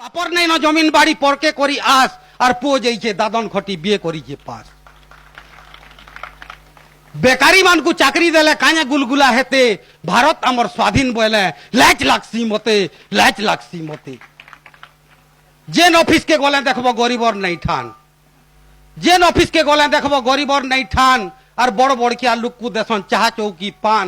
বাপর নাই না জমিন বাড়ি পরকে করি আস আর পুও যাইছে দাদন খটি বিয়ে করিছে পাস বেকারি মানকু চাকরি দেলে কানে গুলগুলা হেতে ভারত আমার স্বাধীন বলে লাজ লাগছি মতে লাজ লাগছি মতে যেন অফিস কে গলে দেখব গরিবর নাই ঠান যেন অফিস কে গলে দেখব গরিবর নাই ঠান আর বড় বড় কি লুকু দেশন চাহা চৌকি পান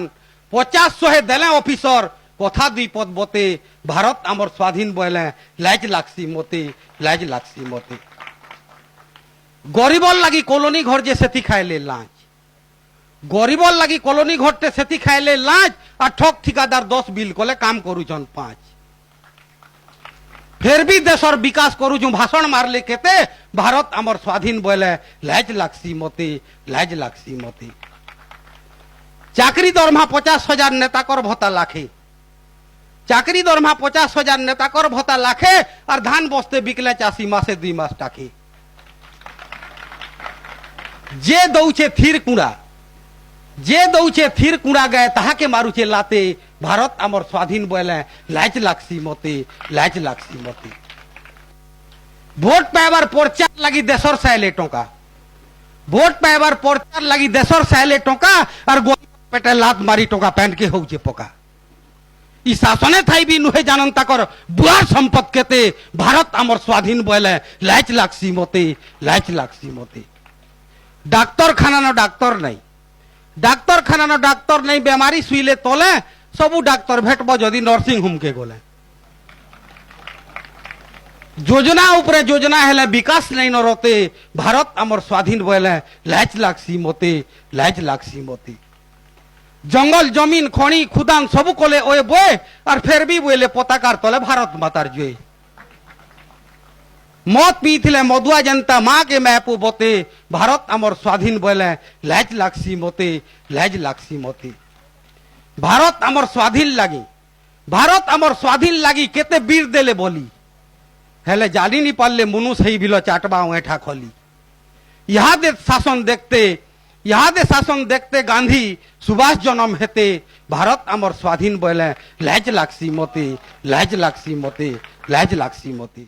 50-100 দেলে অফিসর কথা দুই পদ বতে ভারত আমার স্বাধীন বলে লাজ লাগছি মতে লাজ লাগছি মতে গরিবর লাগি কলোনি ঘর যে সেতি খাইলে লাজ গরিবর লাগি কলোনি ঘরতে সেতি খাইলে লাজ আর ঠক ঠিকাদার 10 বিল কলে কাম করুছন 5 ফের भी দেশর বিকাশ করুছু ভাষণ মারলে কেতে ভারত আমার স্বাধীন বলে লাজ লাগছি মতে লাজ লাগছি মতে চাকরি দরমা 50,000 নেতাকর ভত্তা লাখে চাকরি দরমা 50,000 নেতাকর ভত্তা লাখে আর ধান বস্তে বিকলে চাষি মাসে 2 মাস টাকে যে দৌছে থির কুড়া যে দৌছে থির কুড়া গায়ে তাহাকে মারুছে লাতে ভারত আমার স্বাধীন বলে লাজ লাগছি মতে লাজ লাগছি মতে ভোট পাইবার প্রচার লাগি দেশর সাইলে টঙ্কা ভোট পাইবার প্রচার লাগি দেশর সাইলে টঙ্কা আর পেটে লাত মারি টঙ্কা প্যান্ট কে হচ্ছে পকা ই শাসনে থাইবি নুহে জানন তাকর বুয়ার সম্পদ কেতে ভারত আমার স্বাধীন বলে লাজ লাগছি মতে লাজ লাগছি মতে ডাক্তার খানানো ডাক্তার নাই ডাক্তার খানানো ডাক্তার নাই বেমারি শুইলে তলে সবু ডাক্তার ভেটব যদি নর্সিং হোম কে গলে যোজনা উপরে যোজনা হেলে বিকাশ নাই নরতে ভারত আমার স্বাধীন বলে লাজ লাগছি মতে লাজ লাগছি মতে জঙ্গল জমিন খনি খুদান সবু কলে ওয়ে বয়ে আর ফের भी বলে পতাকার তলে ভারত মাতার জয় মদ পিইলে মদুয়া জনতা মা কে মেপু বতে ভারত আমার স্বাধীন বলে লাজ লাগছি মতে লাজ লাগছি মতে ভারত আমার স্বাধীন লাগি ভারত আমার স্বাধীন লাগি কেতে বীর দেলে বলি হেলে জানি নি পারলে মনুষ হেই বিল চাটবা ওঠা খলি ইহাদে শাসন দেখতে গান্ধী সুভাষ জন্ম হেতে ভারত আমার স্বাধীন বলে লাজ লাগছি মতে লাজ লাগছি মতে লাজ লাগছি মতে।